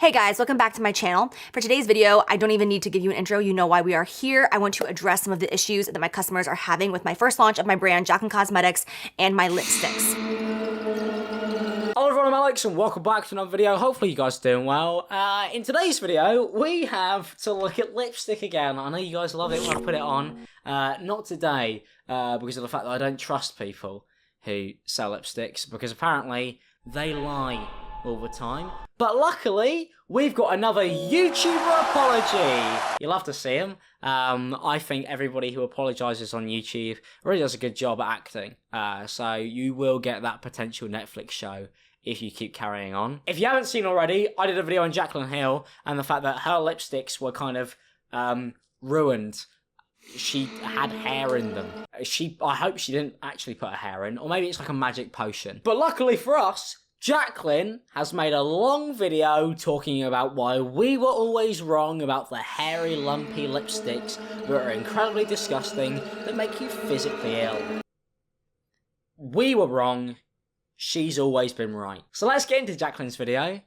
Hey guys, welcome back to my channel. For today's video, I don't even need to give you an intro. You know why we are here. I want to address some of the issues that my customers are having with my first launch of my brand, Jaclyn Cosmetics, and my lipsticks. Hello everyone, I'm Alex and welcome back to another video. Hopefully you guys are doing well. In today's video, we have to look at lipstick again. I know you guys love it when I put it on. Not today, because of the fact that I don't trust people who sell lipsticks, because apparently they lie all the time. But luckily, we've got another YouTuber apology. You'll have to see him. I think everybody who apologizes on YouTube really does a good job at acting. So you will get that potential Netflix show if you keep carrying on. If you haven't seen already, I did a video on Jaclyn Hill and the fact that her lipsticks were kind of ruined. She had hair in them. I hope she didn't actually put her hair in, or maybe it's like a magic potion. But luckily for us, Jaclyn has made a long video talking about why we were always wrong about the hairy, lumpy lipsticks that are incredibly disgusting that make you physically ill. We were wrong. She's always been right. So let's get into Jaclyn's video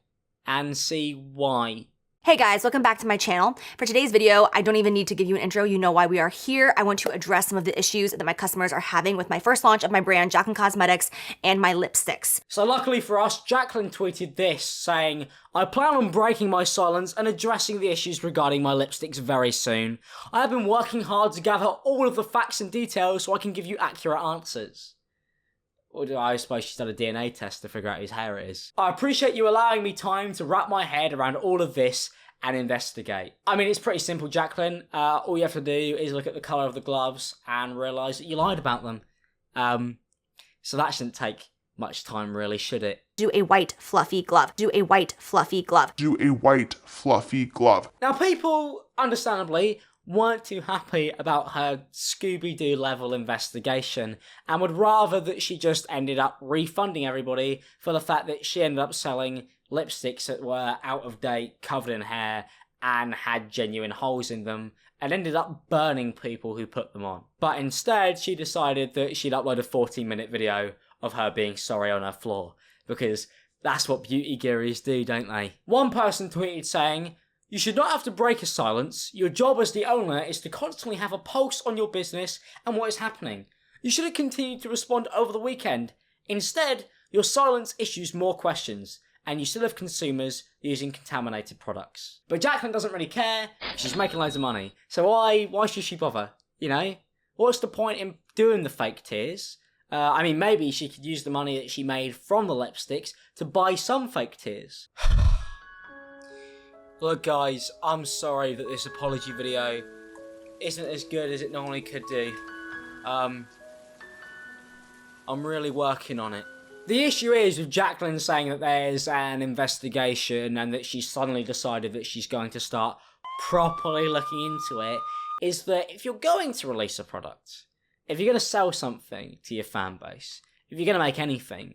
and see why. Hey guys, welcome back to my channel. For today's video, I don't even need to give you an intro. You know why we are here. I want to address some of the issues that my customers are having with my first launch of my brand, Jaclyn Cosmetics, and my lipsticks. So luckily for us, Jaclyn tweeted this, saying, I plan on breaking my silence and addressing the issues regarding my lipsticks very soon. I have been working hard to gather all of the facts and details so I can give you accurate answers. Or I suppose she's done a DNA test to figure out whose hair it is. I appreciate you allowing me time to wrap my head around all of this and investigate. I mean, it's pretty simple, Jaclyn. All you have to do is look at the colour of the gloves and realise that you lied about them. So that shouldn't take much time, really, should it? Do a white, fluffy glove. Do a white, fluffy glove. Do a white, fluffy glove. Now, people, understandably, weren't too happy about her Scooby-Doo level investigation and would rather that she just ended up refunding everybody for the fact that she ended up selling lipsticks that were out of date, covered in hair, and had genuine holes in them, and ended up burning people who put them on. But instead, she decided that she'd upload a 14-minute video of her being sorry on her floor, because that's what beauty gurus do, don't they? One person tweeted saying, you should not have to break a silence. Your job as the owner is to constantly have a pulse on your business and what is happening. You should have continued to respond over the weekend. Instead, your silence issues more questions, and you still have consumers using contaminated products. But Jaclyn doesn't really care. She's making loads of money. So why should she bother? You know? What's the point in doing the fake tears? I mean, maybe she could use the money that she made from the lipsticks to buy some fake tears. Look guys, I'm sorry that this apology video isn't as good as it normally could do. I'm really working on it. The issue is with Jaclyn saying that there's an investigation and that she's suddenly decided that she's going to start properly looking into it, is that if you're going to release a product, if you're going to sell something to your fan base, if you're going to make anything,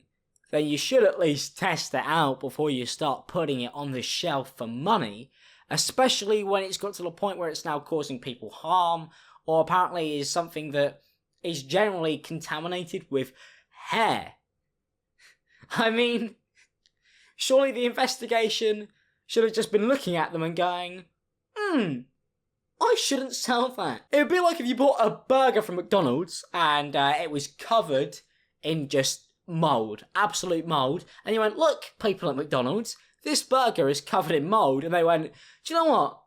then you should at least test it out before you start putting it on the shelf for money, especially when it's got to the point where it's now causing people harm, or apparently is something that is generally contaminated with hair. I mean, surely the investigation should have just been looking at them and going, I shouldn't sell that. It would be like if you bought a burger from McDonald's and it was covered in just mould, absolute mould, and you went, look, people at McDonald's, this burger is covered in mould, and they went, do you know what,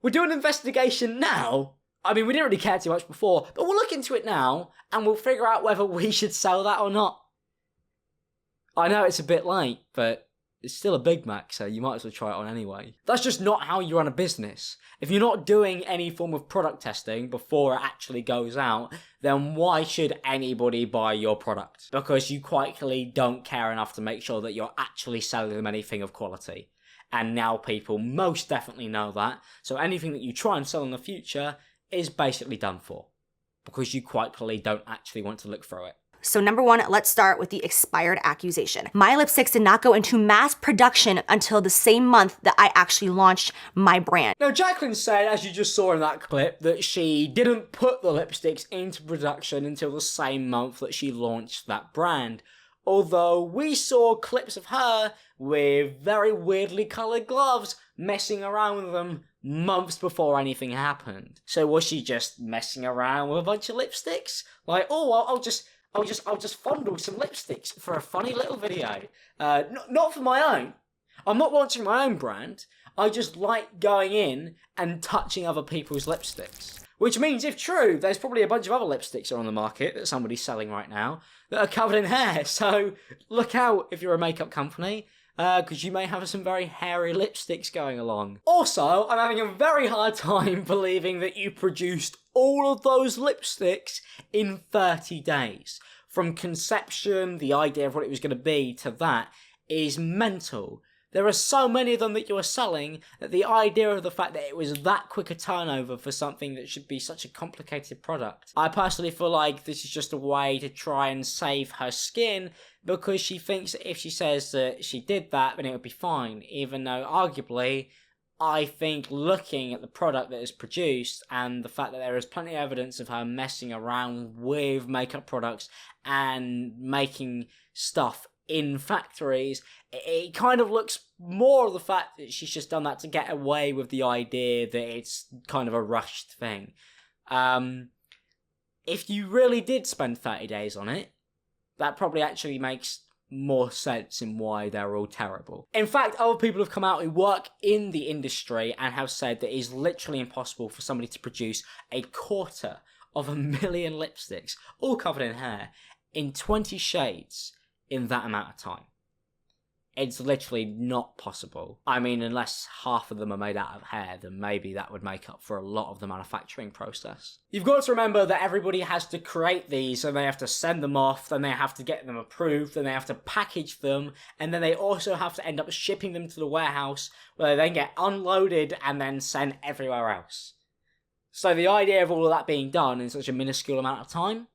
we're doing an investigation now. I mean, we didn't really care too much before, but we'll look into it now, and we'll figure out whether we should sell that or not. I know it's a bit late, but it's still a Big Mac, so you might as well try it on anyway. That's just not how you run a business. If you're not doing any form of product testing before it actually goes out, then why should anybody buy your product? Because you quite clearly don't care enough to make sure that you're actually selling them anything of quality. And now people most definitely know that, so anything that you try and sell in the future is basically done for. Because you quite clearly don't actually want to look through it. So number one, let's start with the expired accusation. My lipsticks did not go into mass production until the same month that I actually launched my brand. Now, Jaclyn said, as you just saw in that clip, that she didn't put the lipsticks into production until the same month that she launched that brand. although we saw clips of her with very weirdly coloured gloves messing around with them months before anything happened. So was she just messing around with a bunch of lipsticks? Like, oh, I'll just fondle some lipsticks for a funny little video. Not for my own. I'm not launching my own brand. I just like going in and touching other people's lipsticks. Which means, if true, there's probably a bunch of other lipsticks on the market that somebody's selling right now that are covered in hair. So look out if you're a makeup company, because you may have some very hairy lipsticks going along. Also, I'm having a very hard time believing that you produced all of those lipsticks in 30 days. From conception, the idea of what it was going to be, to that is mental. There are so many of them that you are selling that the idea of the fact that it was that quick a turnover for something that should be such a complicated product. I personally feel like this is just a way to try and save her skin, because she thinks that if she says that she did that, then it would be fine, even though arguably I think looking at the product that is produced and the fact that there is plenty of evidence of her messing around with makeup products and making stuff in factories, it kind of looks more of the fact that she's just done that to get away with the idea that it's kind of a rushed thing. If you really did spend 30 days on it, that probably actually makes more sense in why they're all terrible. In fact, other people have come out who work in the industry and have said that it is literally impossible for somebody to produce 250,000 lipsticks, all covered in hair, in 20 shades in that amount of time. It's literally not possible. I mean, unless half of them are made out of hair, then maybe that would make up for a lot of the manufacturing process. You've got to remember that everybody has to create these, and they have to send them off, then they have to get them approved, then they have to package them, and then they also have to end up shipping them to the warehouse, where they then get unloaded and then sent everywhere else. So the idea of all of that being done in such a minuscule amount of time,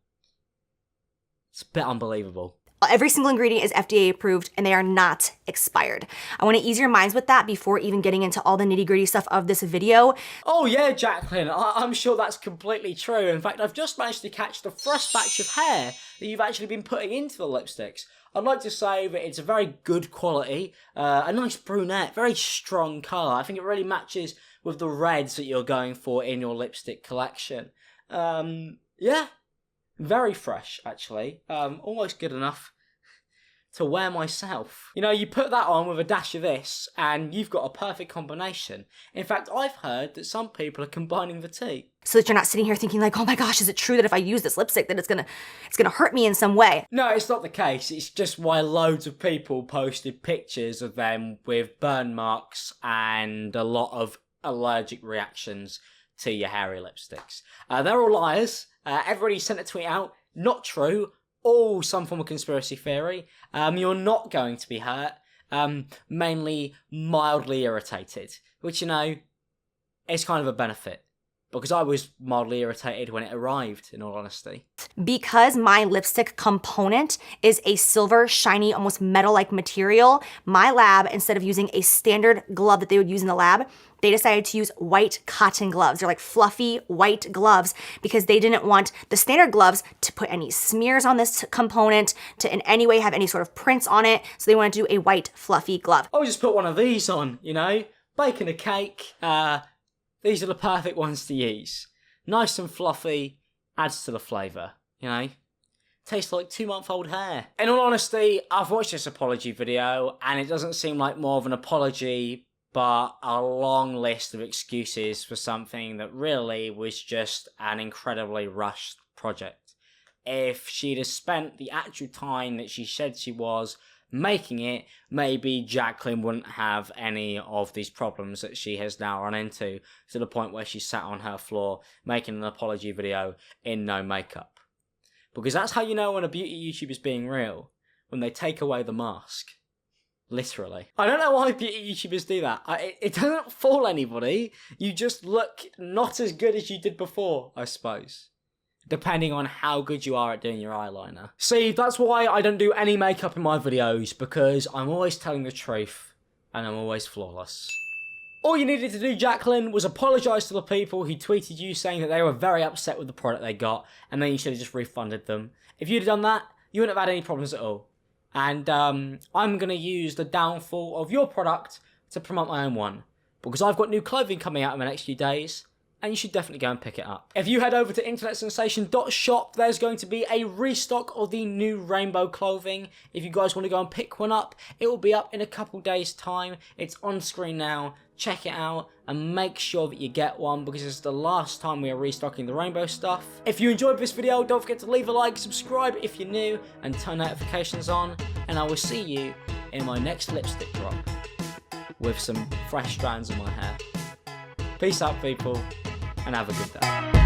it's a bit unbelievable. Every single ingredient is FDA approved and they are not expired. I want to ease your minds with that before even getting into all the nitty-gritty stuff of this video. Oh yeah, Jaclyn, I'm sure that's completely true. In fact, I've just managed to catch the first batch of hair that you've actually been putting into the lipsticks. I'd like to say that it's a very good quality, a nice brunette, very strong colour. I think it really matches with the reds that you're going for in your lipstick collection. Yeah, very fresh actually, almost good enough to wear myself. You know, you put that on with a dash of this and you've got a perfect combination. In fact, I've heard that some people are combining the two. So that you're not sitting here thinking like, oh my gosh, is it true that if I use this lipstick that it's gonna hurt me in some way? No, it's not the case. It's just why loads of people posted pictures of them with burn marks and a lot of allergic reactions to your hairy lipsticks. They're all liars. Everybody sent a tweet out. Not true. All some form of conspiracy theory. You're not going to be hurt. Mainly mildly irritated, which, you know, is kind of a benefit. Because I was mildly irritated when it arrived, in all honesty. Because my lipstick component is a silver, shiny, almost metal-like material, my lab, instead of using a standard glove that they would use in the lab, they decided to use white cotton gloves. They're like fluffy white gloves because they didn't want the standard gloves to put any smears on this component, to in any way have any sort of prints on it. So they wanted to do a white fluffy glove. I'll just put one of these on, you know, baking a cake. These are the perfect ones to use. Nice and fluffy, adds to the flavour, you know. Tastes like 2-month-old hair. In all honesty, I've watched this apology video and it doesn't seem like more of an apology, but a long list of excuses for something that really was just an incredibly rushed project. If she'd have spent the actual time that she said she was making it, maybe Jaclyn wouldn't have any of these problems that she has now run into, to the point where she sat on her floor making an apology video in no makeup. Because that's how you know when a beauty YouTuber is being real, when they take away the mask. Literally. I don't know why beauty YouTubers do that. It doesn't fool anybody. You just look not as good as you did before, I suppose. Depending on how good you are at doing your eyeliner. See, that's why I don't do any makeup in my videos, because I'm always telling the truth, and I'm always flawless. All you needed to do, Jaclyn, was apologise to the people who tweeted you saying that they were very upset with the product they got, and then you should have just refunded them. If you'd have done that, you wouldn't have had any problems at all. And I'm going to use the downfall of your product to promote my own one. Because I've got new clothing coming out in the next few days, and you should definitely go and pick it up. If you head over to internetsensation.shop, there's going to be a restock of the new rainbow clothing. If you guys want to go and pick one up, it will be up in a couple days' time. It's on screen now. Check it out and make sure that you get one, because it's the last time we are restocking the rainbow stuff. If you enjoyed this video, don't forget to leave a like, subscribe if you're new, and turn notifications on. And I will see you in my next lipstick drop with some fresh strands in my hair. Peace out, people, and have a good day.